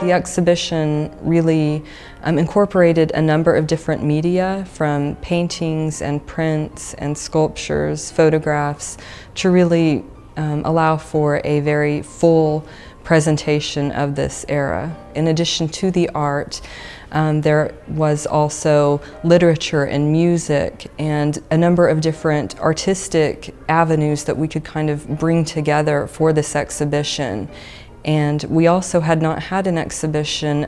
The exhibition really incorporated a number of different media, from paintings and prints and sculptures, photographs, to really allow for a very full presentation of this era. In addition to the art, there was also literature and music and a number of different artistic avenues that we could kind of bring together for this exhibition. And we also had not had an exhibition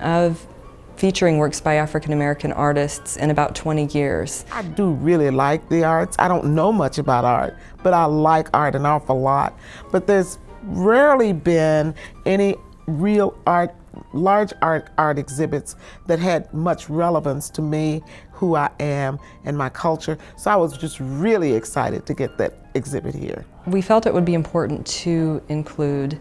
featuring works by African American artists in about 20 years. I do really like the arts. I don't know much about art, but I like art an awful lot. But there's rarely been any real art, large art exhibits that had much relevance to me, who I am, and my culture. So I was just really excited to get that exhibit here. We felt it would be important to include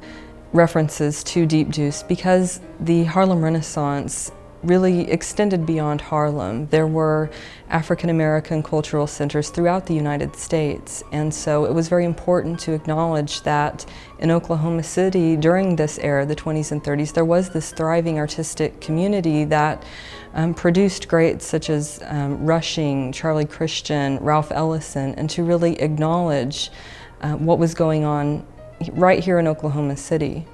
references to Deep Deuce because the Harlem Renaissance really extended beyond Harlem. There were African American cultural centers throughout the United States, and so it was very important to acknowledge that in Oklahoma City during this era, the 20s and 30s, there was this thriving artistic community that produced greats such as Rushing, Charlie Christian, Ralph Ellison, and to really acknowledge what was going on right here in Oklahoma City.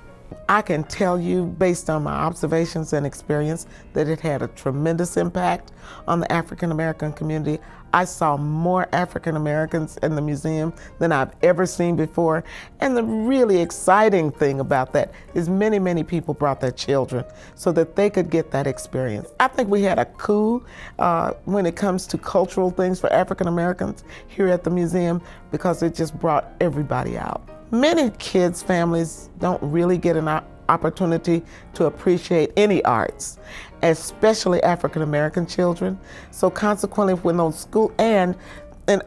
I can tell you, based on my observations and experience, that it had a tremendous impact on the African American community. I saw more African Americans in the museum than I've ever seen before. And the really exciting thing about that is many people brought their children so that they could get that experience. I think we had a coup when it comes to cultural things for African Americans here at the museum, because it just brought everybody out. Many kids' families don't really get an opportunity to appreciate any arts, especially African American children. So consequently, when those schools and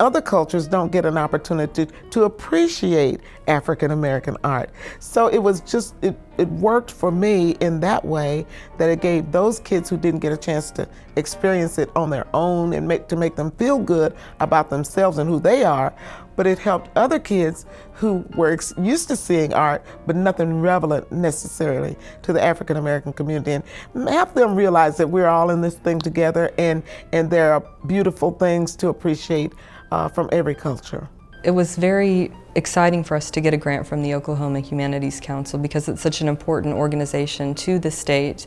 other cultures don't get an opportunity to appreciate African American art. So it was just, it worked for me in that way, that it gave those kids who didn't get a chance to experience it on their own and to make them feel good about themselves and who they are, but it helped other kids who were used to seeing art, but nothing relevant necessarily to the African American community, and help them realize that we're all in this thing together, and there are beautiful things to appreciate from every culture. It was very exciting for us to get a grant from the Oklahoma Humanities Council because it's such an important organization to the state,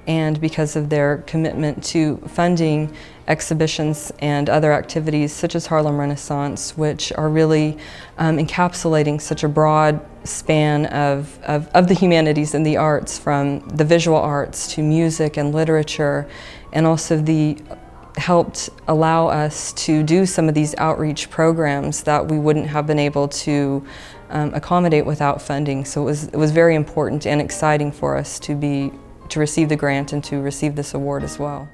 and because of their commitment to funding exhibitions and other activities such as Harlem Renaissance, which are really encapsulating such a broad span of the humanities and the arts, from the visual arts to music and literature, and also helped allow us to do some of these outreach programs that we wouldn't have been able to accommodate without funding. So it was very important and exciting for us to receive the grant and to receive this award as well.